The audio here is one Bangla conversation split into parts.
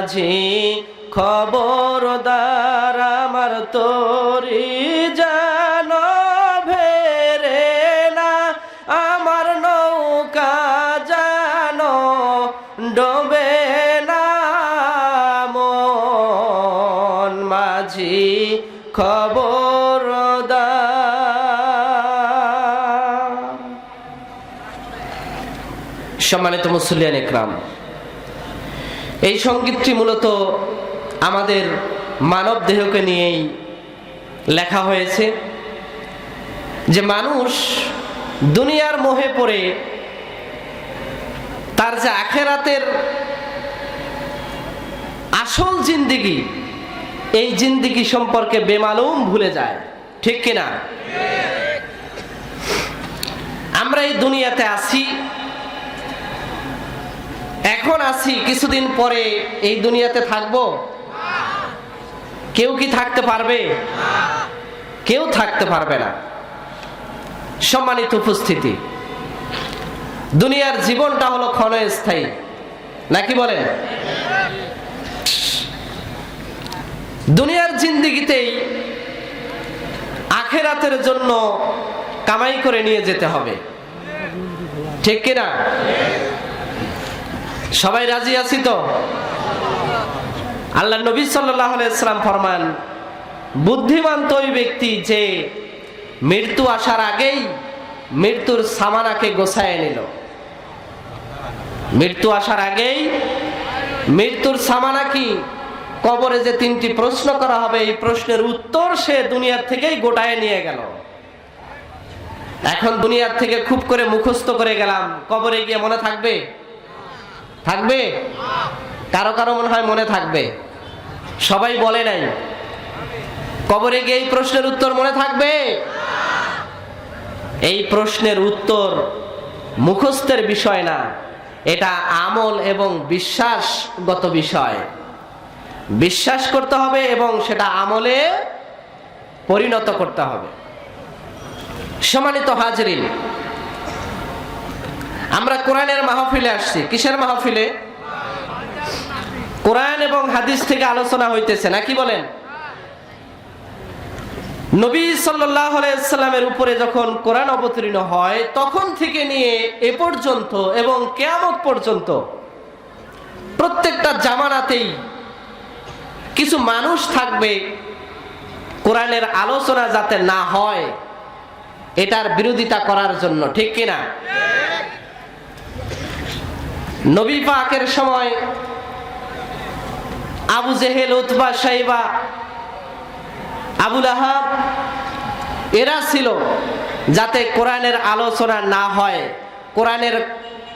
মাঝি খবরদার আমার তোরি যেন ভেরে না, আমার নৌকা যেন ডোবে না মন। মাঝি খবরদার। সম্মানিত মুসল্লিয়ান ইকরাম, এই সঙ্গীতটি মূলত আমাদের মানব দেহকে নিয়েই লেখা হয়েছে, যে মানুষ দুনিয়ার মোহে পড়ে তার যে আখেরাতের আসল জিন্দেগি, এই জিন্দেগি সম্পর্কে বেমালুম ভুলে যায়। ঠিক কিনা? আমরা এই দুনিয়াতে আছি, এখন আছি, কিছুদিন পরে এই দুনিয়াতে থাকবো? কেউ কি থাকতে পারবে? কেউ থাকতে পারবে না। সম্মানিত উপস্থিতি, দুনিয়ার জীবনটা হলো ক্ষণস্থায়ী, নাকি বলেন? দুনিয়ার জিন্দেগিতেই আখেরাতের জন্য কামাই করে নিয়ে যেতে হবে। ঠিক কিনা? সবাই রাজি আছি তো? আল্লাহ নবী সাল্লাল্লাহু আলাইহি ওয়াসাল্লাম ফরমান, বুদ্ধিমান তো ওই ব্যক্তি যে মৃত্যু আসার আগেই মৃত্যুর সামানাকে গোছায় নিল। মৃত্যু আসার আগেই মৃত্যুর সামানা কি? কবরে যে তিনটি প্রশ্ন করা হবে, এই প্রশ্নের উত্তর সে দুনিয়ার থেকেই গোটায় নিয়ে গেল। এখন দুনিয়ার থেকে খুব করে মুখস্থ করে গেলাম, কবরে গিয়ে মনে থাকবে? থাকবে? কারো কারো মনে হয় মনে থাকবে, সবাই বলে নাই। কবরে গিয়ে এই প্রশ্নের উত্তর মনে থাকবে? এই প্রশ্নের উত্তর মুখস্থের বিষয় না, এটা আমল এবং বিশ্বাসগত বিষয়। বিশ্বাস করতে হবে এবং সেটা আমলে পরিণত করতে হবে। সম্মানিত হাজরিন, আমরা কোরআনের মাহফিলে আসছি। কিসের মাহফিলে? কোরআন এবং হাদিস থেকে আলোচনা হইতেছে, নাকি বলেন? নবী সাল্লাল্লাহু আলাইহি ওয়াসাল্লামের উপরে যখন কোরআন অবতীর্ণ হয়, তখন থেকে নিয়ে এ পর্যন্ত এবং কিয়ামত পর্যন্ত প্রত্যেকটা জামানাতেই কিছু মানুষ থাকবে কোরআনের আলোচনা যাতে না হয় এটার বিরোধিতা করার জন্য। ঠিক কিনা? নবী পাকের সময় আবু জেহেল, উতবা, শাইবা, আবু লাহাব এরা ছিল যাতে কোরআনের আলোচনা না হয়, কোরআনের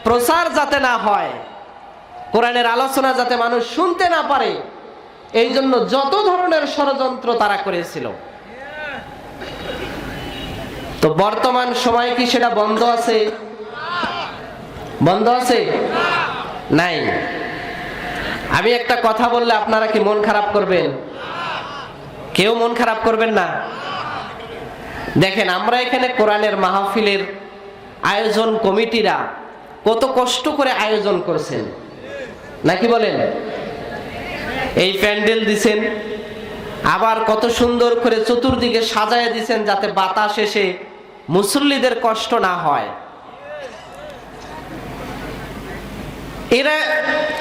প্রচার যাতে না হয়, কোরআনের আলোচনা যাতে মানুষ শুনতে না পারে, এই জন্য যত ধরনের ষড়যন্ত্র তারা করেছিল। তো বর্তমান সময় কি সেটা বন্ধ আছে? বন্ধ আছে? নাই। আমি একটা কথা বললে আপনারা কি মন খারাপ করবেন? কেউ মন খারাপ করবেন না। দেখেন, আমরা এখানে কোরআনের মাহফিলের আয়োজন কমিটিরা কত কষ্ট করে আয়োজন করছেন, নাকি বলেন? এই প্যান্ডেল দিছেন, আবার কত সুন্দর করে চতুর্দিকে সাজায় দিছেন যাতে বাতাস এসে মুসল্লিদের কষ্ট না হয়। এরা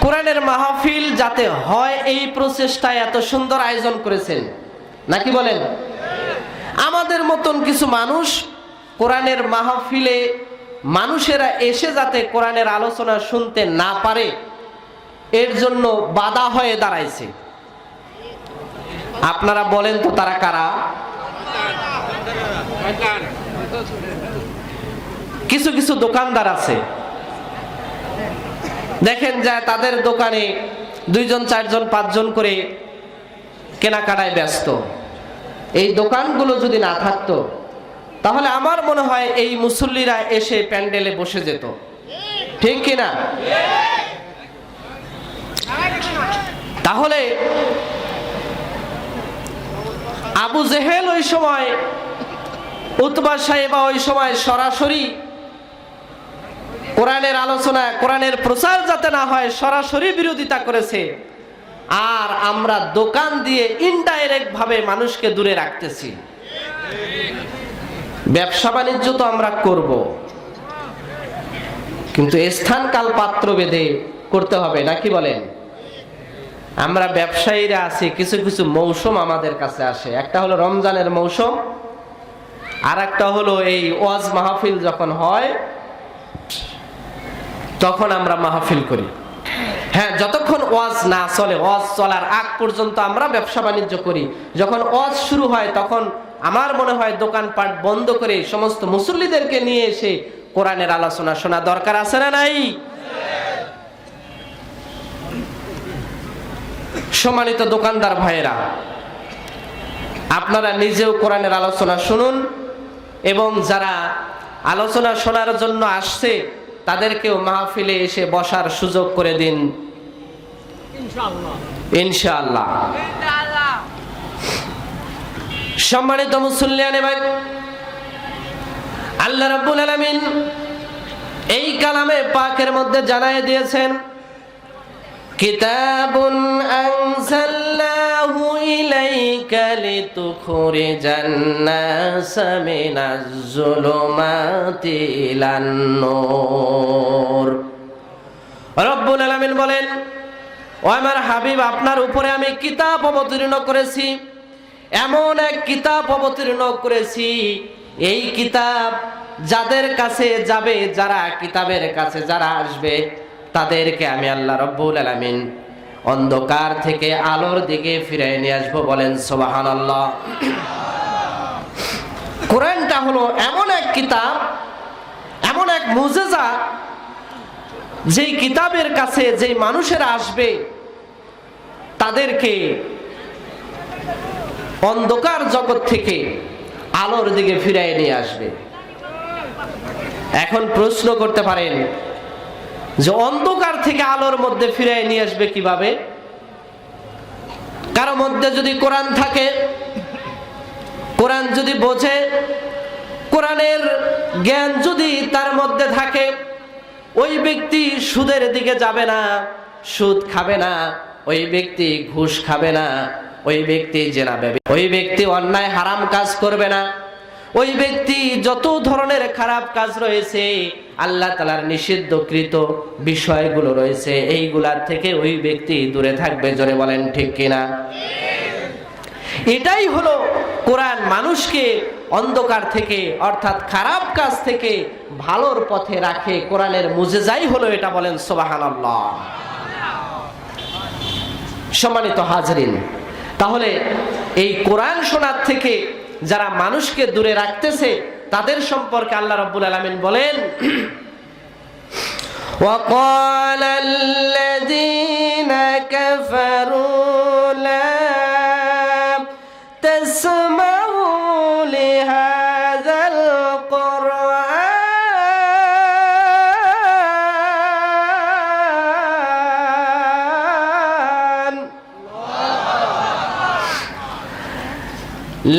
কোরআনের মাহফিল যাতে হয় এই প্রচেষ্টায় এত সুন্দর আয়োজন করেছেন, নাকি বলেন? আমাদের মতন কিছু মানুষ কোরআনের মাহফিলে মানুষেরা এসে যাতে কোরআনের আলোচনা শুনতে না পারে এর জন্য বাধা হয়ে দাঁড়াইছে। আপনারা বলেন তো তারা কারা? কিছু কিছু দোকানদার আছে, দেখেন যায় তাদের দোকানে 2 জন 4 জন 5 জন করে কেনাকাটায় ব্যস্ত। এই দোকানগুলো যদি না থাকতো তাহলে আমার মনে হয় এই মুসল্লিরা এসে প্যান্ডেলে বসে যেত। ঠিক কিনা? তাহলে আবু জেহেল ওই সময়, উতবা সাহেবা ওই সময় সরাসরি কোরআনের আলোচনা, কোরআনের প্রচার যাতে না হয় সরাসরি বিরোধিতা করেছে। আর আমরা দোকান দিয়ে ইনডাইরেক্ট ভাবে মানুষকে দূরে রাখতেছি। ব্যবসা বাণিজ্য তো আমরা করব, কিন্তু স্থান কাল পাত্র ভেদে করতে হবে, নাকি বলেন? আমরা ব্যবসায়ীরা আছি, কিছু কিছু মৌসুম আমাদের কাছে আসে। একটা হলো রমজানের মৌসুম, আর একটা হলো এই ওয়াজ মাহফিল যখন হয় তখন আমরা মাহফিল করি। হ্যাঁ, যতক্ষণ ওয়াজ না চলে, ওয়াজ চলার আগ পর্যন্ত আমরা ব্যবসা বাণিজ্য করি। যখন ওয়াজ শুরু হয় তখন আমার মনে হয় দোকানপাট বন্ধ করে সমস্ত মুসল্লিদেরকে নিয়ে এসে কোরআনের আলোচনা শোনা দরকার আছে না নাই? সম্মানিত দোকানদার ভাইয়েরা, আপনারা নিজেও কোরআনের আলোচনা শুনুন এবং যারা আলোচনা শোনার জন্য আসছে তাদেরকেও মাহফিলে এসে বসার সুযোগ করে দিন ইনশাআল্লাহ। সম্মানিত মুসল্লিয়ানে ভাই, আল্লাহ রাব্বুল আলামিন এই কালামে পাকের মধ্যে জানায় দিয়েছেন, কিতাবুন আনজালনাহু ইলাইকা লিতুখরিজান নাসা মিনাজ যুলুমাতি ইলান নূর। রব্বুল আলামিন বলেন, ও আমার হাবিব, আপনার উপরে আমি কিতাব অবতীর্ণ করেছি, এমন এক কিতাব অবতীর্ণ করেছি, এই কিতাব যাদের কাছে যাবে, যারা কিতাবের কাছে যারা আসবে, তাদেরকে আমি আল্লাহ রব্বুল আলামিন অন্ধকার থেকে আলোর দিকে ফিরিয়ে নিয়ে আসবো। বলেন সুবহানাল্লাহ। কোরআনটা হলো এমন এক কিতাব, এমন এক মুজিজা, যেই কিতাবের কাছে যেই মানুষেরা আসবে তাদেরকে অন্ধকার জগৎ থেকে আলোর দিকে ফিরিয়ে নিয়ে আসবে। এখন প্রশ্ন করতে পারেন যে অন্ধকার থেকে আলোর মধ্যে ফিরিয়ে নিয়ে আসবে কিভাবে? কারো মধ্যে যদি কোরআন থাকে, কোরআন যদি বোঝে, কোরআনের জ্ঞান যদি তার মধ্যে থাকে, ওই ব্যক্তি সুদের দিকে যাবে না, সুদ খাবে না, ওই ব্যক্তি ঘুষ খাবে না, ওই ব্যক্তি জেনা করবে, ওই ব্যক্তি অন্যায় হারাম কাজ করবে না, ওই ব্যক্তি যত ধরনের খারাপ কাজ রয়েছে, আল্লাহ তাআলার নিষিদ্ধকৃত বিষয়গুলো রয়েছে, এইগুলার থেকে ওই ব্যক্তি দূরে থাকবে। জোরে বলেন ঠিক কিনা? এটাই হলো কোরআন মানুষকে অন্ধকার থেকে অর্থাৎ খারাপ কাজ থেকে ভালোর পথে রাখে। কোরআনের মুজিজাই হলো এটা। বলেন সুবহানাল্লাহ। সম্মানিত হাজরিন, তাহলে এই কোরআন শোনার থেকে যারা মানুষকে দূরে রাখতেছে তাদের সম্পর্কে আল্লাহ রাব্বুল আলামিন বলেন, وَقَالَ الَّذِينَ كَفَرُوا لَا تَسْمَعُوا لِهَذَا الْقُرْآنِ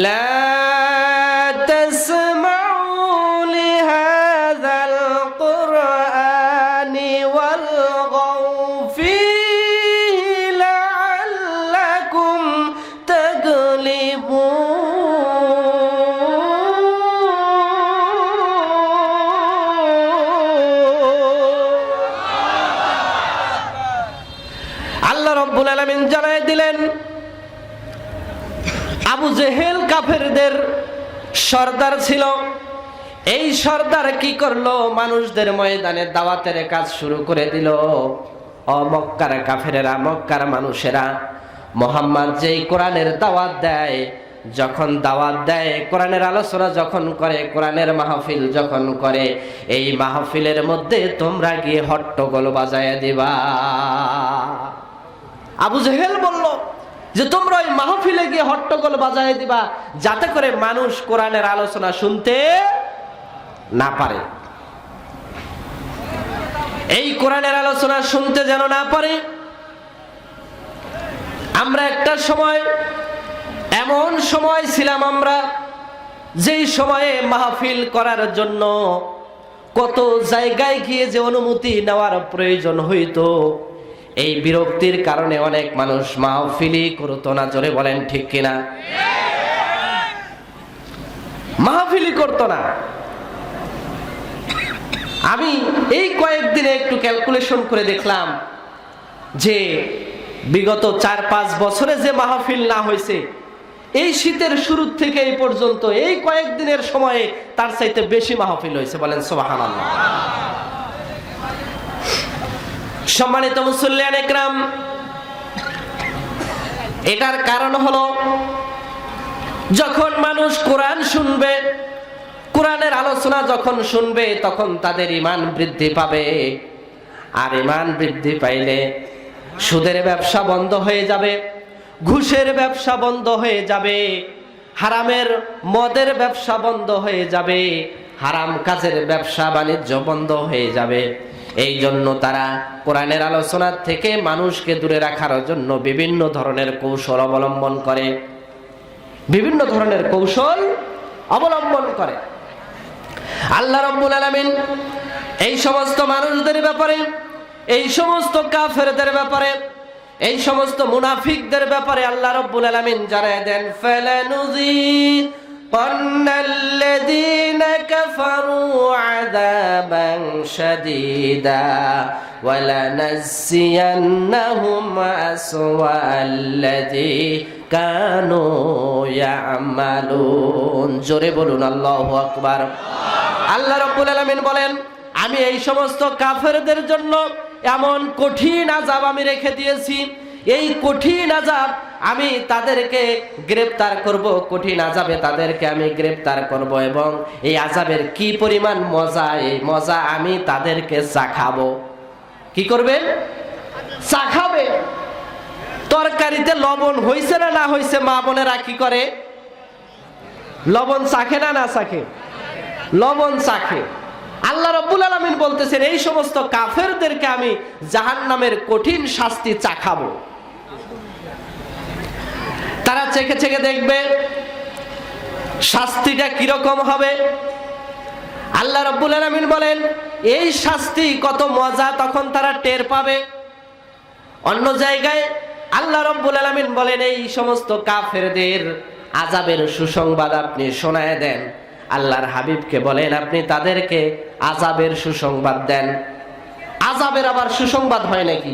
لَا জানাই দিলেন, আবু জেহেল কাফেরদের সর্দার ছিল। এই সর্দার কি করলো? মানুষদের ময়দানে দাওয়াতের কাজ শুরু করে দিল। ও মক্কার কাফেরেরা, মক্কার মানুষেরা, মুহাম্মদ যেই কোরআনের দাওয়াত দেয়, যখন দাওয়াত দেয়, কোরআনের আলোচনা যখন করে, কোরআনের মাহফিল যখন করে, এই মাহফিলের মধ্যে তোমরা গিয়ে হট্টগোল বাজায় দিবা। আবু জেহেল বলল যে তোমরা ওই মাহফিলে গিয়ে হট্টগোল বাজায় দিবা, যাতে করে মানুষ কোরআনের আলোচনা শুনতে না পারে, এই কোরআনের আলোচনা শুনতে যেন না পারে। আমরা একটা সময়, এমন সময় ছিলাম আমরা, যেই সময়ে মাহফিল করার জন্য কত জায়গায় গিয়ে যে অনুমতি নেওয়ার প্রয়োজন হইতো, এই বিরক্তির কারণে অনেক মানুষ মাহফিলই করতো না। জোরে বলেন ঠিক কিনা? মাহফিলই করতো না। আমি এই কয়েকদিনে একটু ক্যালকুলেশন করে দেখলাম যে বিগত 4-5 বছরে যে মাহফিল না হয়েছে, এই শীতের শুরু থেকে এই পর্যন্ত এই কয়েকদিনের সময়ে তার চাইতে বেশি মাহফিল হয়েছে। বলেন সুবহানাল্লাহ। সম্মানিত মুসল্লিয়ান ইকরাম, এটার কারণ হলো যখন মানুষ কোরআন শুনবে, কোরআনের আলোচনা যখন শুনবে, তখন তাদের ঈমান বৃদ্ধি পাবে। আর ঈমান বৃদ্ধি পাইলে সুদের ব্যবসা বন্ধ হয়ে যাবে, ঘুষের ব্যবসা বন্ধ হয়ে যাবে, হারামের মদের ব্যবসা বন্ধ হয়ে যাবে, হারাম কাজের ব্যবসা বাণিজ্য বন্ধ হয়ে যাবে। এই জন্য তারা কোরআনের আলোচনা থেকে মানুষকে দূরে রাখার জন্য বিভিন্ন ধরনের কৌশল অবলম্বন করে, বিভিন্ন ধরনের কৌশল অবলম্বন করে। আল্লাহ রাব্বুল আলামিন এই সমস্ত মানুষদের ব্যাপারে, এই সমস্ত কাফেরদের ব্যাপারে, এই সমস্ত মুনাফিকদের ব্যাপারে আল্লাহ রাব্বুল আলামিন জানায় দেন, ফালানুযিকান্নাল্লাযীনা কাফারু আযাবান শাদীদা ওয়া লানাসিয়ান্নাহুম আসওয়াল্লাযী কানু ইয়ামালুন। জোরে বলুন আল্লাহু আকবার। আল্লাহ রাব্বুল আলামিন বলেন, আমি এই সমস্ত কাফেরদের জন্য এমন কঠিন আযাব আমি রেখে দিয়েছি। এই কঠিন আযাব আমি তাদেরকে গ্রেফতার করব, কঠিন আযাবে তাদেরকে আমি গ্রেফতার করব, এবং এই আযাবের কি পরিমাণ মজা, এই মজা আমি তাদেরকে চাখাবো। কি করবেন? চাখাবে। তরকারিতে লবণ হইছে না না হইছে, মা বোনেরা কি করে? লবণ চাখে না না চাখে? লবণ চাখে। আল্লাহ রাব্বুল আলামিন বলতেছেন, এই সমস্ত কাফেরদেরকে আমি জাহান্নামের কঠিন শাস্তি চাখাবো। তারা চেখে চেখে দেখবে শাস্তিটা কিরকম হবে। আল্লাহ রাব্বুল আলামিন বলেন, এই শাস্তি কত মজা তখন তারা টের পাবে। অন্য জায়গায় আল্লাহ রাব্বুল আলামিন বলেন, এই সমস্ত কাফেরদের আযাবের সুসংবাদ আপনি শোনায় দেন। আল্লাহর হাবিবকে বলেন, আপনি তাদেরকে আযাবের সুসংবাদ দেন। আযাবের আবার সুসংবাদ হয় নাকি?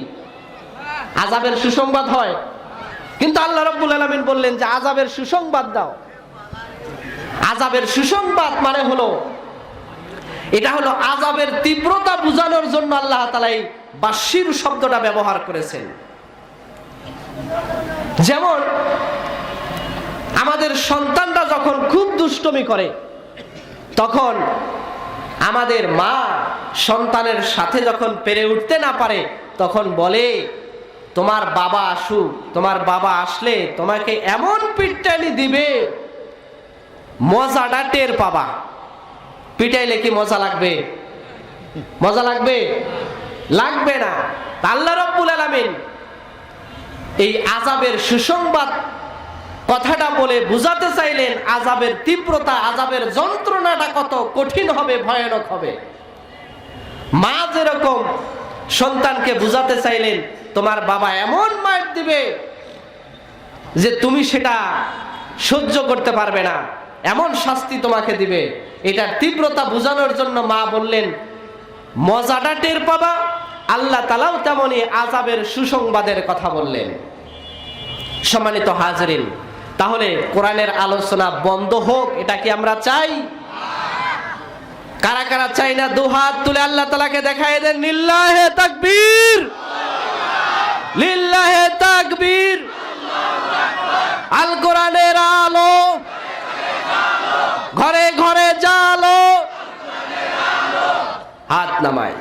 আযাবের সুসংবাদ হয়, কিন্তু আল্লাহ রাব্বুল আলামিন বললেন যে আযাবের সুসংবাদ দাও। আযাবের সুসংবাদ মানে হলো, এটা হলো আযাবের তীব্রতা বোঝানোর জন্য আল্লাহ তাআলা এই বাশির শব্দটা ব্যবহার করেছেন। যেমন আমাদের সন্তানরা যখন খুব দুষ্টুমি করে, তখন আমাদের মা সন্তানের সাথে যখন পেরে উঠতে না পারে, তখন বলে, তোমার বাবা আসুক, তোমার বাবা আসলে তোমাকে এমন পিটানি দিবে, মজাটা টের পাবা। পিটাইলে কি মজা লাগবে? মজা লাগবে? লাগবে না। আল্লাহ রাব্বুল আলামিন এই আযাবের সুসংবাদ কথাটা বলে বুঝাতে চাইলেন আযাবের তীব্রতা, আযাবের যন্ত্রণাটা কত কঠিন হবে, ভয়ানক হবে। মা যেরকম সন্তানকে বুঝাতে চাইলেন, তোমার বাবা এমন মার দিবে যে তুমি সেটা সহ্য করতে পারবে না, এমন শাস্তি তোমাকে দিবে। এটার তীব্রতা বোঝানোর জন্য মা বললেন, মজাটা টের পাবা। আল্লাহ তাআলাও তেমনি আযাবের সুসংবাদের কথা বললেন। সম্মানিত হাজরিন, তাহলে কোরআনের আলোচনা বন্ধ হোক, এটা কি আমরা চাই? কারা কারা চাই না? দুহাত তুলে আল্লাহ তাআলাকে দেখায় দেন, লিল্লাহে তাকবীর, লিল্লাহে তাকবীর। আল কোরআনের আলো ঘরে ঘরে জালো। হাত নামায়।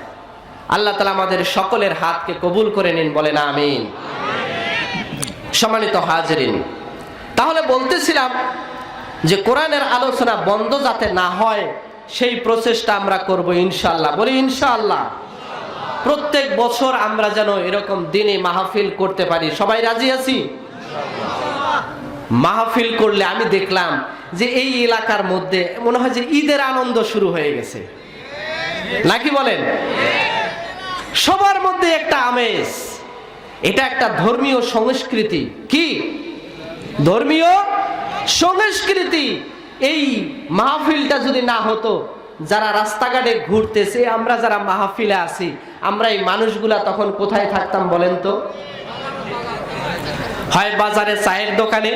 আল্লাহ তাআলা আমাদের সকলের হাতকে কবুল করে নিন, বলেন আমিন। সম্মানিত হাজরিন, তাহলে বলতেছিলাম যে কোরআনের আলোচনা বন্ধ যাতে না হয় সেই প্রচেষ্টা আমরা করব ইনশাআল্লাহ। বলি ইনশাআল্লাহ। প্রত্যেক বছর আমরা যেন এরকম দিনে মাহফিল করতে পারি। সবাই রাজি আছি? মাহফিল করলে আমি দেখলাম যে এই এলাকার মধ্যে মনে হয় যে ঈদের আনন্দ শুরু হয়ে গেছে, নাকি বলেন? সবার মধ্যে একটা আমেজ, এটা একটা ধর্মীয় সংস্কৃতি। কি ধর্মীয় সংস্কৃতি? এই মাহফিলটা যদি না হতো, যারা রাস্তাঘাটে ঘুরতেছে, আমরা যারা মাহফিলে আছি, আমরা এই মানুষগুলা তখন কোথায় থাকতাম বলেন তো? হয় বাজারে চায়ের দোকানে,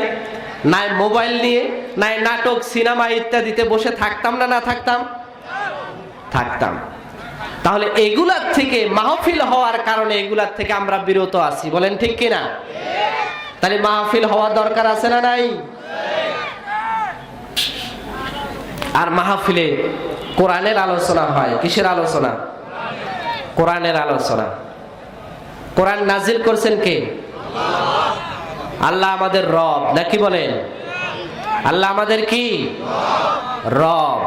নাই মোবাইল নিয়ে, নাই নাটক সিনেমা ইত্যাদিতে বসে থাকতাম না? না থাকতাম? থাকতাম। তাহলে এগুলার থেকে, মাহফিল হওয়ার কারণে এগুলার থেকে আমরা বিরত আছি, বলেন ঠিক কিনা? তাহলে মাহফিল হওয়া দরকার আছে না নাই? আর মাহফিলে কোরআনের আলোচনা হয়। কিসের আলোচনা? কোরআনের আলোচনা। কোরআন নাজিল করছেন কে? আল্লাহ আমাদের রব, নাকি বলেন? আল্লাহ আমাদের কি রব?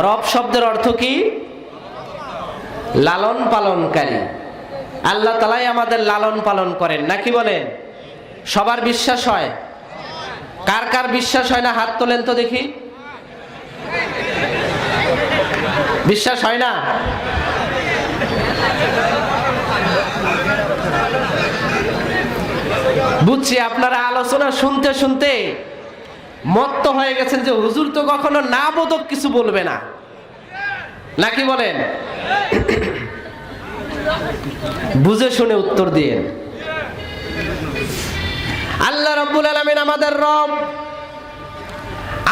রব শব্দের অর্থ কি? লালন পালনকারী। আল্লাহ তাআলাই আমাদের লালন পালন করেন, নাকি বলেন? সবার বিশ্বাস হয়? কার কার বিশ্বাস হয় না হাত তোলেন তো দেখি। বিশ্বাস হয় না? বুঝছি আপনারা আলোচনা শুনতে শুনতে মত্ত হয়ে গেছেন যে হুজুর তো কখনো না বোধক কিছু বলবে না, নাকি বলেন? বুঝে শুনে উত্তর দিয়ে। আল্লাহ রাব্বুল আলামিন আমাদের রব।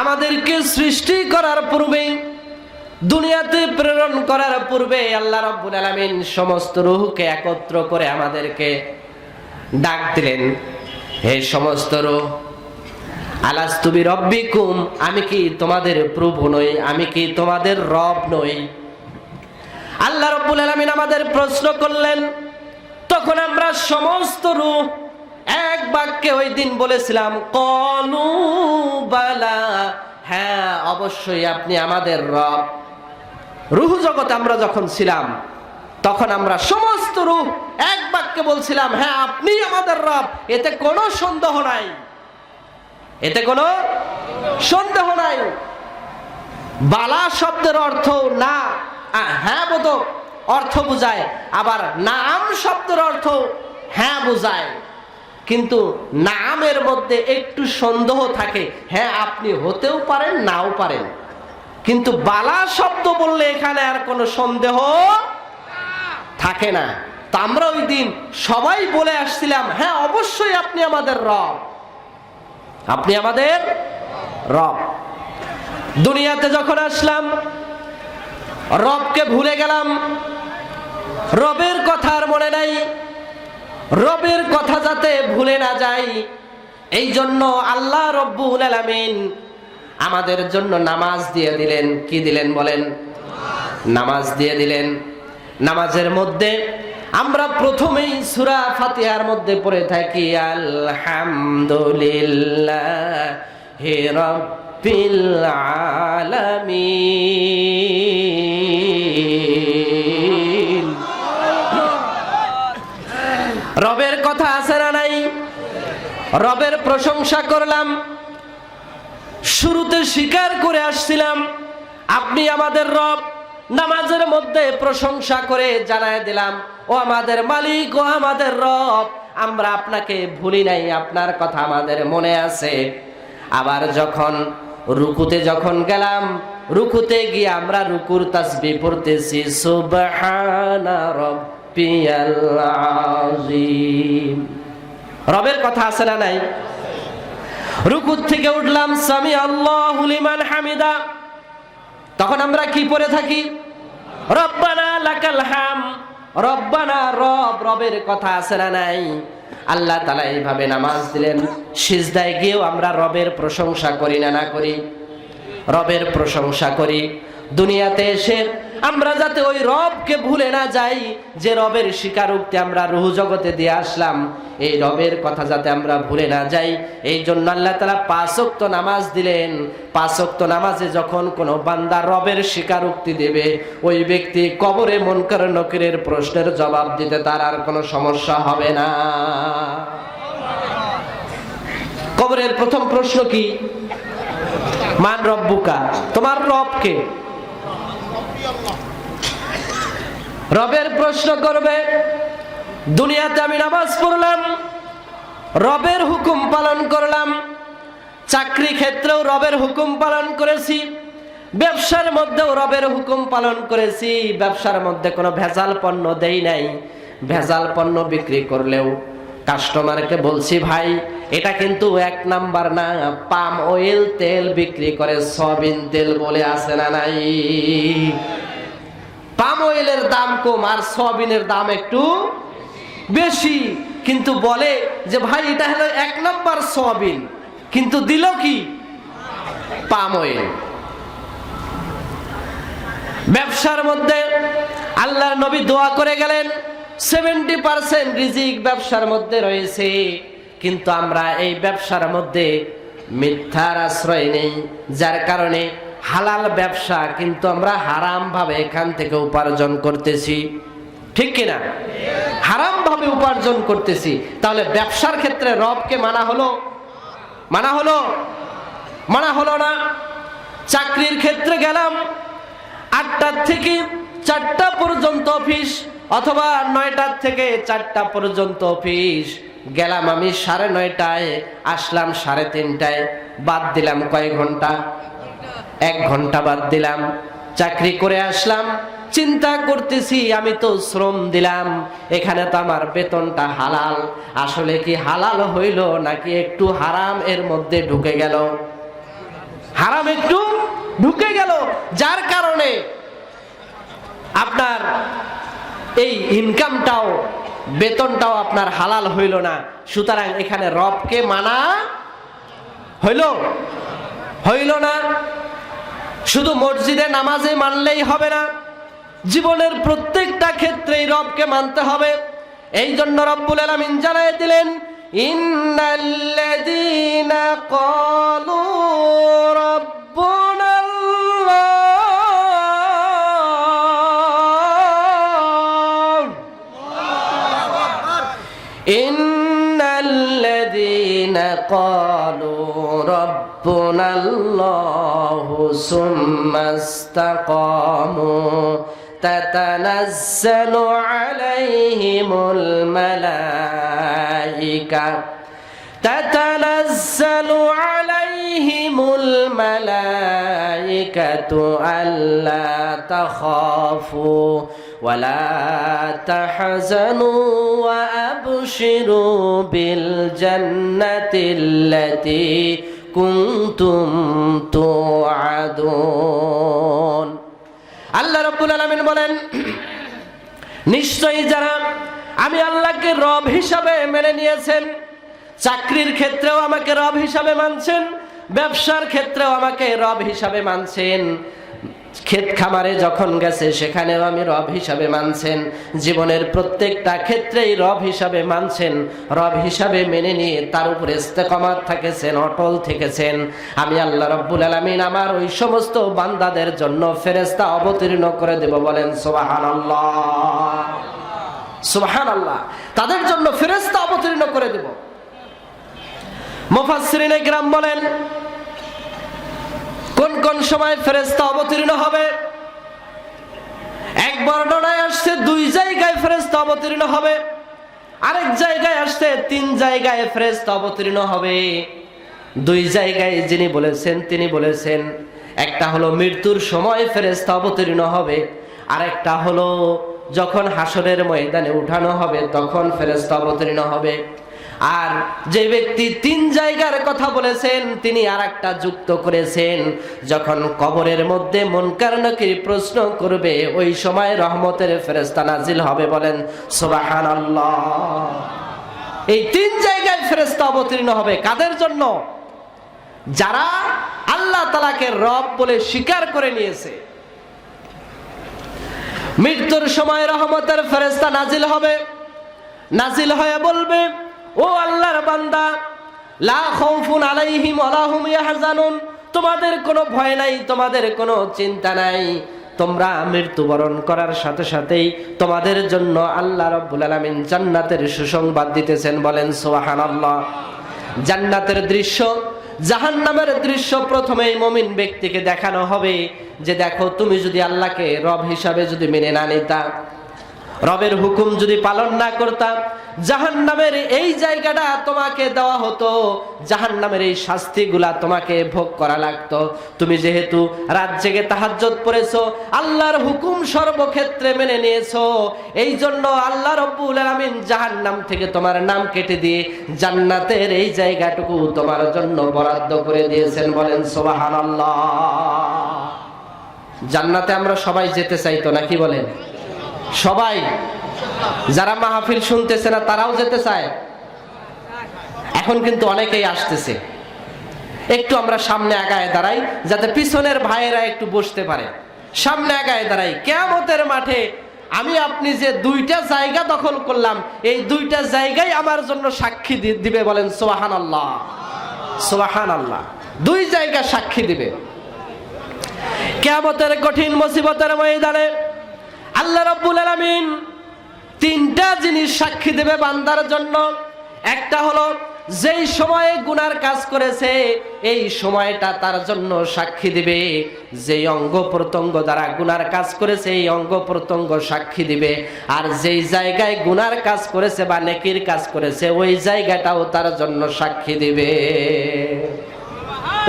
আমাদেরকে সৃষ্টি করার পূর্বে, দুনিয়াতে প্রেরণ করার পূর্বে আল্লাহ রাব্বুল আলামিন সমস্ত রূহকে একত্র করে আমাদেরকে ডাক দিলেন, হে সমস্ত রূহ, আলাস্তু বিরব্বিকুম, আমি কি তোমাদের প্রভু নই? আমি কি তোমাদের রব নই? আল্লাহ রাব্বুল আলামিন আমাদের প্রশ্ন করলেন। তখন আমরা সমস্ত রূহ এক বাক্যে ওই দিন বলেছিলাম, ক্বালু বালা, হ্যাঁ অবশ্যই আপনি আমাদের রব। রূহ জগতে আমরা যখন ছিলাম তখন আমরা সমস্ত রূহ এক বাক্যে বলছিলাম, হ্যাঁ আপনি আমাদের রব। এতে কোনো সন্দেহ নাই, এতে কোনো সন্দেহ নাই। বালা শব্দের অর্থ না হ্যাঁ বোধক অর্থ বুঝায়, আবার নাম শব্দের অর্থ হ্যাঁ বুঝায়। কিন্তু নামের মধ্যে একটু সন্দেহ থাকে, হ্যাঁ আপনি হতেও পারেন নাও পারেন। কিন্তু বালা শব্দ বললে এখানে আর কোনো সন্দেহ থাকে না। তো আমরা ওই দিন সবাই বলে আসছিলাম, হ্যাঁ অবশ্যই আপনি আমাদের রব, আপনি আমাদের রব। দুনিয়াতে যখন আসলাম রবকে ভুলে গেলাম, রবের কথা আর মনে নাই। রবের কথা যাতে ভুলে না যাই, এই জন্য আল্লাহ রব্বুল আলামিন আমাদের জন্য নামাজ দিয়ে দিলেন। কি দিলেন বলেন? নামাজ দিয়ে দিলেন। নামাজের মধ্যে আমরা প্রথমেই সূরা ফাতিহার মধ্যে পড়ে থাকি, আলহামদুলিল্লাহি রাব্বিল আলামিন। রবের কথা আছে না নাই? রবের প্রশংসা করলাম। শুরুতে স্বীকার করে আসছিলাম আপনি আমাদের রব। নামাজের মধ্যে প্রশংসা করে জানায় দিলাম, ও আমাদের মালিক, ও আমাদের রব, আমরা আপনাকে ভুলি নাই, আপনার কথা আমাদের মনে আছে। আবার যখন রুকুতে যখন গেলাম, রুকুতে গিয়ে আমরা রুকুর তাসবিহ পড়তেছি, সুবহানা রাব্বিয়াল আযীম। রবের কথা আছে না নাই? রুকুত থেকে উঠলাম, সামি আল্লাহু লিমান হামিদা। তখন আমরা কি পড়ে থাকি? রব্বানা লাকাল হাম। রব্বানা, রব, রবের কথা আছে না নাই? আল্লাহ তাআলা এইভাবে নামাজ দিলেন। সিজদায় গিয়েও আমরা রবের প্রশংসা করি না? না করি? রবের প্রশংসা করি। দুনিয়াতে এসে আমরা যাতে ওই রবকে ভুলে না যাই, যে রবের স্বীকারোক্তি আমরা রূহ জগতে দিয়ে আসলাম, এই রবের কথা যাতে আমরা ভুলে না যাই, এই জন্য আল্লাহ তাআলা 5 ওয়াক্ত নামাজ দিলেন। 5 ওয়াক্ত নামাজে যখন কোনো বান্দা রবের স্বীকারোক্তি দেবে, ওই ব্যক্তি কবরে মুনকার নকিরের প্রশ্নের জবাব দিতে তার আর কোনো সমস্যা হবে না। কবরের প্রথম প্রশ্ন কি? মান রব্বুকা, তোমার রব কে? রবের প্রশ্ন করবে, দুনিয়াতে আমি নামাজ পড়লাম, রবের হুকুম পালন করলাম, চাকরি ক্ষেত্রেও রবের হুকুম পালন করেছি, ব্যবসার মধ্যেও রবের হুকুম পালন করেছি, ব্যবসার মধ্যে কোনো ভেজাল পণ্য দেই নাই। ভেজাল পণ্য বিক্রি করলেও কাস্টমারকে বলছি, ভাই এটা কিন্তু 1 নাম্বার না, পাম অয়েল তেল বিক্রি করে, সয়াবিন তেল বলে আছে না নাই? পাম অয়েলের দাম কম আর সয়াবিনের দাম একটু বেশি, কিন্তু বলে যে ভাই এটা হলো 1 নাম্বার সয়াবিন, কিন্তু দিল কি? Palm oil. ব্যবসার মধ্যে আল্লাহর নবী দোয়া করে গেলেন, 70% রিজিক ব্যবসার মধ্যে রয়েছে, কিন্তু আমরা এই ব্যবসার মধ্যে মিথ্যার আশ্রয় নেই, যার কারণে হালাল ব্যবসা কিন্তু আমরা হারাম ভাবে এখান থেকে উপার্জন করতেছি। ঠিক কিনা? হারাম ভাবে উপার্জন করতেছি। তাহলে ব্যবসার ক্ষেত্রে রবকে মানা হলো? মানা হলো? মানা হলো না। চাকরির ক্ষেত্রে গেলাম, 8টা থেকে 4টা পর্যন্ত অফিস, অথবা 9টা থেকে 4টা পর্যন্ত অফিস। গেলাম আমি 9:30টায়, আসলাম 3:30টায়, বাদ দিলাম কয় ঘন্টা? 1 ঘন্টা বাদ দিলাম। চাকরি করে আসলাম, চিন্তা করতেছি আমি তো শ্রম দিলাম, এখানে তো আমার বেতনটা হালাল, আসলে কি হালাল হইল নাকি একটু হারাম এর মধ্যে ঢুকে গেল? হারাম একটু ঢুকে গেল, যার কারণে আপনার এই ইনকামটাও, বেতনটাও আপনার হালাল হইল না। সুতরাং এখানে রবকে মানা হইল? হইল না। শুধু মসজিদে নামাজে মানলেই হবে না, জীবনের প্রত্যেকটা ক্ষেত্রেই রবকে মানতে হবে। এই জন্য রব্বুল আলামিন জানায় দিলেন, ইন্নাল্লাযীনা ক্বালু রাব্বুনাল্লাহ, ইন্নাল্লাযীনা ক্বালু রাব্বুনাল্লাহু সুম্মা ইসতাকামু তাতানাজ্জালু আলাইহিমুল মালাইকা, তাতানাজ্জালু আলাইহিমুল মালাইকাতু আল্লা তাখাফু ওয়ালা তাহজানু ওয়া আবশিরু বিল জান্নাতিল্লাতী কুনতুম তুআদুন। আল্লাহ রাব্বুল আলামিন বলেন, নিশ্চয়ই যারা আমি আল্লাহকে রব হিসাবে মেনে নিয়েছেন, চাকরির ক্ষেত্রেও আমাকে রব হিসাবে মানছেন, ব্যবসার ক্ষেত্রেও আমাকে রব হিসাবে মানছেন, ক্ষেত খামারে যখন গেছে সেখানেও আমি রব হিসাবে মানছেন, জীবনের প্রত্যেকটা ক্ষেত্রেই রব হিসাবে মানছেন, রব হিসাবে মেনে নিয়ে তার উপরে ইস্তেকামাত থেকেছেন, অটল থেকেছেন, আমি আল্লাহ রাব্বুল আলামিন আমার ওই সমস্ত বান্দাদের জন্য ফেরেশতা অবতীর্ণ করে দেব। বলেন সুবহানাল্লাহ, সুবহানাল্লাহ। তাদের জন্য ফেরেশতা অবতীর্ণ করে দেব। মুফাসসিরিনে কিরাম বলেন, কোন কোন সময় ফেরেশতা অবতীর্ণ হবে? এক বর্ণনায় আসছে 2 জায়গায় ফেরেশতা অবতীর্ণ হবে, আরেক জায়গায় আসছে 3 জায়গায় ফেরেশতা অবতীর্ণ হবে। 2 জায়গায় যিনি বলেছেন তিনি বলেছেন, একটা হলো মৃত্যুর সময় ফেরেশতা অবতীর্ণ হবে, আরেকটা হলো যখন হাসরের ময়দানে উঠানো হবে তখন ফেরেশতা অবতীর্ণ হবে। আর যে ব্যক্তি 3 জায়গার কথা বলেছেন তিনি আরেকটা যুক্ত করেছেন, যখন কবরের মধ্যে মুনকার নাকির প্রশ্ন করবে ওই সময় রহমতের ফেরেশতা নাজিল হবে। বলেন সুবহানাল্লাহ। এই 3 জায়গায় ফেরেশতা অবতীর্ণ হবে কাদের জন্য? যারা আল্লাহ তাআলাকে রব বলে স্বীকার করে নিয়েছে। মৃত্যুর সময় রহমতের ফেরেশতা নাজিল হবে, নাজিল হয়ে বলবে, ও আল্লাহর বান্দা, লা খাউফুন আলাইহিম ওয়া লা হুম ইয়াহজানুন, তোমাদের কোনো ভয় নাই, তোমাদের কোনো চিন্তা নাই, তোমরা মৃত্যুবরণ করার সাথে সাথেই তোমাদের জন্য আল্লাহ রাব্বুল আলামিন জান্নাতের সুসংবাদ দিতেছেন। বলেন সুবহানাল্লাহ। জান্নাতের দৃশ্য, জাহান্নামের দৃশ্য প্রথমেই মুমিন ব্যক্তিকে দেখানো হবে যে দেখো, তুমি যদি আল্লাহকে রব হিসাবে যদি মেনে না নিতা, রবের হুকুম যদি পালন না করতাম, জাহান্নামের এই জায়গাটা তোমাকে দেওয়া হতো, জাহান্নামের এই শাস্তিগুলা তোমাকে ভোগ করা লাগতো। তুমি যেহেতু রাত জেগে তাহাজ্জুদ পড়েছো, আল্লাহর হুকুম সর্বক্ষেত্রে মেনে নিয়েছো, এই জন্য আল্লাহ রাব্বুল আলামিন জাহান্নাম থেকে তোমার নাম কেটে দিয়ে জান্নাতের এই জায়গাটুকু তোমার জন্য বরাদ্দ করে দিয়েছেন। বলেন সুবহানাল্লাহ। জান্নাতে আমরা সবাই যেতে চাই তো নাকি বলেন? সবাই, যারা মাহফিল শুনতেছে না তারাও যেতে চায়। এখন কিন্তু অনেকেই আসতেছে। একটু আমরা সামনে আগায় দাঁড়াই যাতে পিছনের ভাইয়েরা একটু বসতে পারে। সামনে আগায় দাঁড়াই। কিয়ামতের মাঠে আমি আপনি যে দুইটা জায়গা দখল করলাম, এই দুইটা জায়গায় আমার জন্য সাক্ষী দিবে। বলেন সুবহানাল্লাহ, সুবহানাল্লাহ। দুই জায়গা সাক্ষী দিবে। কিয়ামতের কঠিন মুসিবতের ময়দানে আল্লাহ রাব্বুল আলামিন তিনটা জিনিস সাক্ষী দেবে বান্দার জন্য। একটা হলো যেই সময়ে গুনার কাজ করেছে এই সময়টা তার জন্য সাক্ষী দিবে। যেই অঙ্গ প্রত্যঙ্গ দ্বারা গুনার কাজ করেছে এই অঙ্গ প্রত্যঙ্গ সাক্ষী দিবে। আর যেই জায়গায় গুনার কাজ করেছে বা নেকির কাজ করেছে ওই জায়গাটাও তার জন্য সাক্ষী দিবে।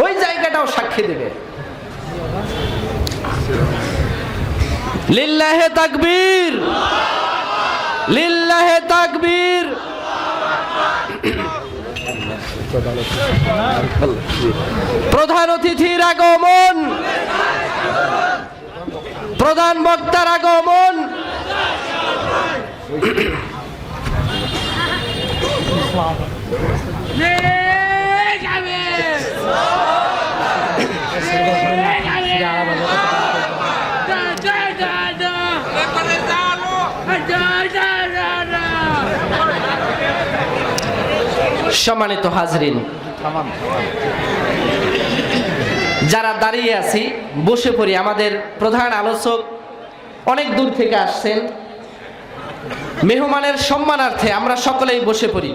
ওই জায়গাটাও সাক্ষী দিবে। লিল্লাহে তাকবীর, লিল্লাহে তাকবীর। প্রধান অতিথির আগমন, প্রধান বক্তার আগমন। সম্মানিত হাজরিন, যারা দাঁড়িয়ে আছি বসে পড়ি। আমাদের প্রধান আলোচক অনেক দূর থেকে আসছেন, মেহমানের সম্মানার্থে আমরা সকলেই বসে পড়ি,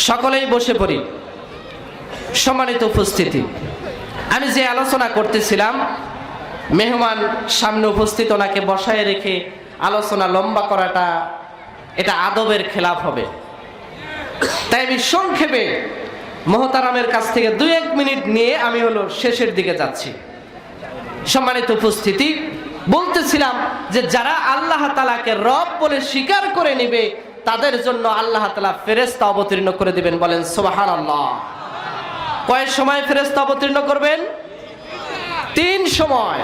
সকলেই বসে পড়ি। সম্মানিত উপস্থিতি, আমি যে আলোচনা করতেছিলাম, মেহমান সামনে উপস্থিত, ওনাকে বসায় রেখে আলোচনা লম্বা করাটা এটা আদবের খেলাফ হবে। তাই আমি সংক্ষেপে মহতারামের কাছ থেকে 2-1 মিনিট নিয়ে আমি শেষের দিকে যাচ্ছি। সম্মানিত উপস্থিতি, বলতেছিলাম যে যারা আল্লাহ তাআলাকে রব বলে স্বীকার করে নেবে তাদের জন্য আল্লাহ তাআলা ফেরেশতা অবতীর্ণ করে দিবেন। বলেন সুবহানাল্লাহ। কয় সময় ফেরেশতা অবতীর্ণ করবেন? 3 সময়।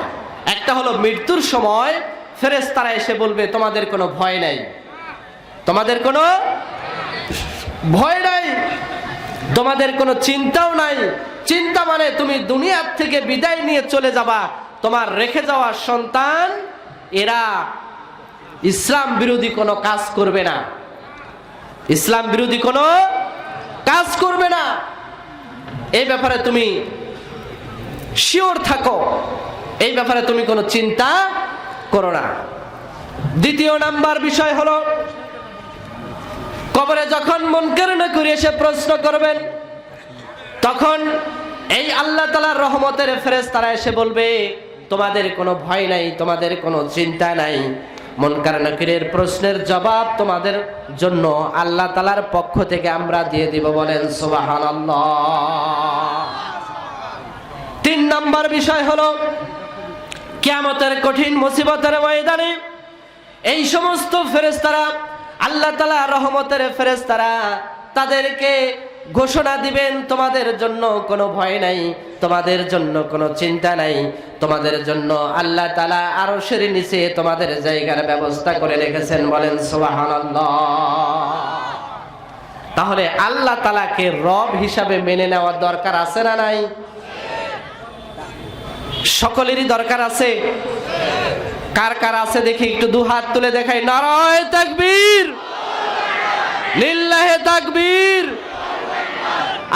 একটা হলো মৃত্যুর সময়, ফেরেশতারা এসে বলবে তোমাদের কোনো ভয় নাই, তোমাদের কোনো ভয় নাই, তোমাদের কোনো চিন্তাও নাই। চিন্তা মানে তুমি দুনিয়ার থেকে বিদায় নিয়ে চলে যাবা, তোমার রেখে যাওয়া সন্তান এরা ইসলাম বিরোধী কোনো কাজ করবে না, ইসলাম বিরোধী কোনো কাজ করবে না। এই ব্যাপারে তুমি শিওর থাকো, এই ব্যাপারে তুমি কোনো চিন্তা করো না। দ্বিতীয় নাম্বার বিষয় হলো কবরে যখন মুনকার নাকির এসে প্রশ্ন করবেন তখন এই আল্লাহ তাআলার রহমতের ফেরেশতারা এসে বলবে তোমাদের কোনো ভয় নাই, তোমাদের কোনো চিন্তা নাই। মুনকার নাকিরের প্রশ্নের জবাব তোমাদের জন্য আল্লাহ তাআলার পক্ষ থেকে আমরা দিয়ে দিব। বলেন সুবহানাল্লাহ। 3 নাম্বার বিষয় হলো কিয়ামতের কঠিন মুসিবতের ময়দানে এই সমস্ত ফেরেশতারা, আল্লাহ তাআলা রহমতের ফেরেশতারা তাদেরকে ঘোষণা দিবেন তোমাদের জন্য কোনো ভয় নাই, তোমাদের জন্য কোনো চিন্তা নাই, তোমাদের জন্য আল্লাহ তাআলা আরশের নিচে তোমাদের জায়গার ব্যবস্থা করে রেখেছেন। বলেন সুবহানাল্লাহ। তাহলে আল্লাহ তাআলাকে রব হিসাবে মেনে নেওয়ার দরকার আছে না নাই? সকলেরই দরকার আছে। কার কার আছে দেখি একটু 2 হাত তুলে দেখাই। নারায়ে তাকবীর, লিল্লাহে তাকবীর।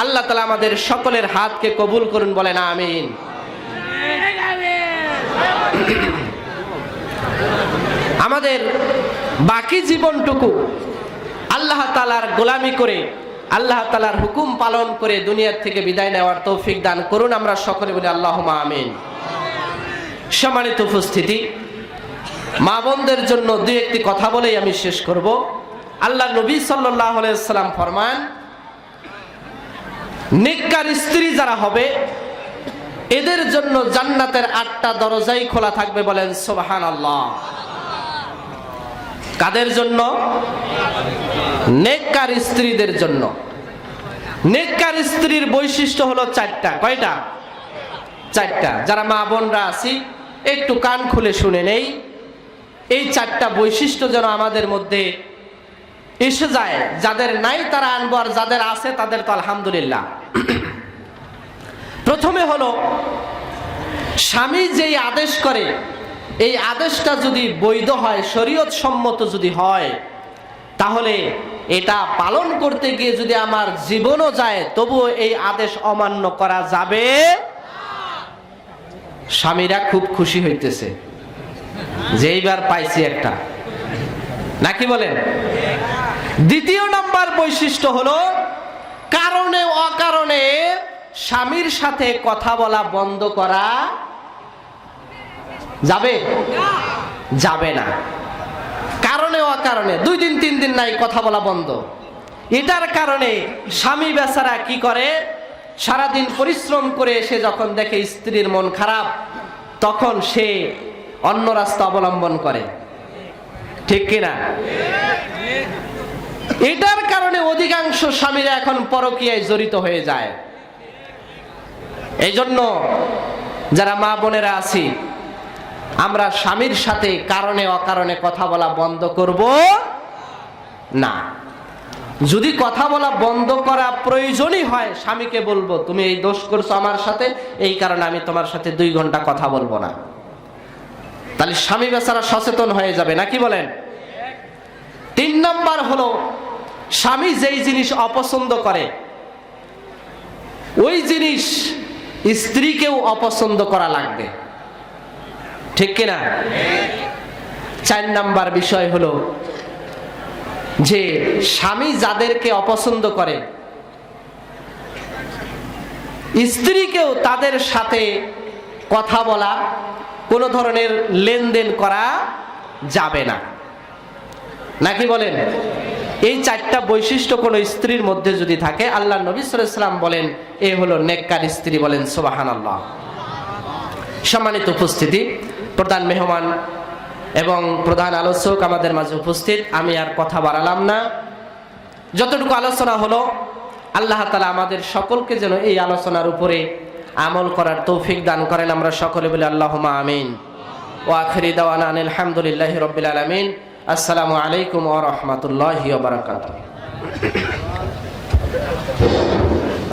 আল্লাহ তাআলা আমাদের সকলের হাতকে কবুল করুন। বলেন আমিন। আমাদের বাকি জীবনটুকু আল্লাহ তাআলার গোলামি করে, আল্লাহ তাআলার হুকুম পালন করে দুনিয়ার থেকে বিদায় নেওয়ার তৌফিক দান করুন। আমরা সকলে বলি আল্লাহুম্মা আমিন। সম্মানিত উপস্থিতি, মা বোনদের জন্য দুই একটি কথা বলেই আমি শেষ করব। আল্লাহ নবী সাল্লাল্লাহু আলাইহি সাল্লাম ফরমান, নেককার স্ত্রী যারা হবে এদের জন্য জান্নাতের 8টা দরজাই খোলা থাকবে, বলেন সুবহানাল্লাহ। কাদের জন্য? নেককার স্ত্রীদের জন্য। নেককার স্ত্রীর বৈশিষ্ট্য হলো 4টা। কয়টা? 4টা। যারা মা বোনরা আছি একটু কান খুলে শুনে নেই, এই 4টা বৈশিষ্ট্য যেন আমাদের মধ্যে এসে যায়। যাদের নাই তারা আনবো, আর যাদের আছে তাদের তো আলহামদুলিল্লাহ। প্রথমে হলো, স্বামী যেই আদেশ করে এই আদেশটা যদি বৈধ হয়, শরীয়ত সম্মত যদি হয়, তাহলে এটা পালন করতে গিয়ে যদি আমার জীবনও যায় তবুও এই আদেশ অমান্য করা যাবে। স্বামীরা খুব খুশি হইতেছে যে এইবার পাইছি একটা, নাকি বলেন? দ্বিতীয় নাম্বার বৈশিষ্ট্য হলো, কারণে অকারণে স্বামীর সাথে কথা বলা বন্ধ করা যাবে? যাবে না। কারণে অকারণে 2 দিন 3 দিন নাই কথা বলা বন্ধ। এটার কারণে স্বামী বেচারা কি করে, সারাদিন পরিশ্রম করে এসে যখন দেখে স্ত্রীর মন খারাপ, তখন সে অন্য রাস্তা অবলম্বন করে, ঠিক কিনা? এটার কারণে অধিকাংশ স্বামীরা এখন পরকীয়ায় জড়িত হয়ে যায়। এই জন্য যারা মা বোনেরা আছি, আমরা স্বামীর সাথে কারণে অকারণে কথা বলা বন্ধ করব না। যদি কথা বলা বন্ধ করা প্রয়োজনই হয়, স্বামীকে বলবো তুমি এই দোষ করছো আমার সাথে, এই কারণে আমি তোমার সাথে 2 ঘন্টা কথা বলবো না। তাহলে স্বামী বেচারা সচেতন হয়ে যাবে, নাকি বলেন? 3 নাম্বার হলো, স্বামী যেই জিনিস অপছন্দ করে ওই জিনিস স্ত্রীকেও অপছন্দ করা লাগবে, ঠিক কিনা? 4 নাম্বার বিষয় হলো যে স্বামী যাদেরকে অপছন্দ করে স্ত্রীকেও তাদের সাথে কথা বলা, কোনো ধরনের লেনদেন করা যাবে না, নাকি বলেন? এই 4টা বৈশিষ্ট্য কোন স্ত্রীর মধ্যে যদি থাকে, আল্লাহ নবী সাল্লাল্লাহু আলাইহি ওয়াসাল্লাম বলেন এ হলো নেককার স্ত্রী, বলেন সুবহানাল্লাহ। সম্মানিত উপস্থিতি, প্রধান মেহমান এবং প্রধান আলোচক আমাদের মাঝে উপস্থিত, আমি আর কথা বাড়ালাম না। যতটুকু আলোচনা হলো, আল্লাহ তাআলা আমাদের সকলকে যেন এই আলোচনার উপরে আমল করার তৌফিক দান করেন। আমরা সকলে বলি আল্লাহুম্মা আমিন। ওয়া আখিরি দাওয়ানা আলহামদুলিল্লাহি রাব্বিল আলামিন। আসসালামু আলাইকুম ওয়া রাহমাতুল্লাহি ওয়া বারাকাতুহু।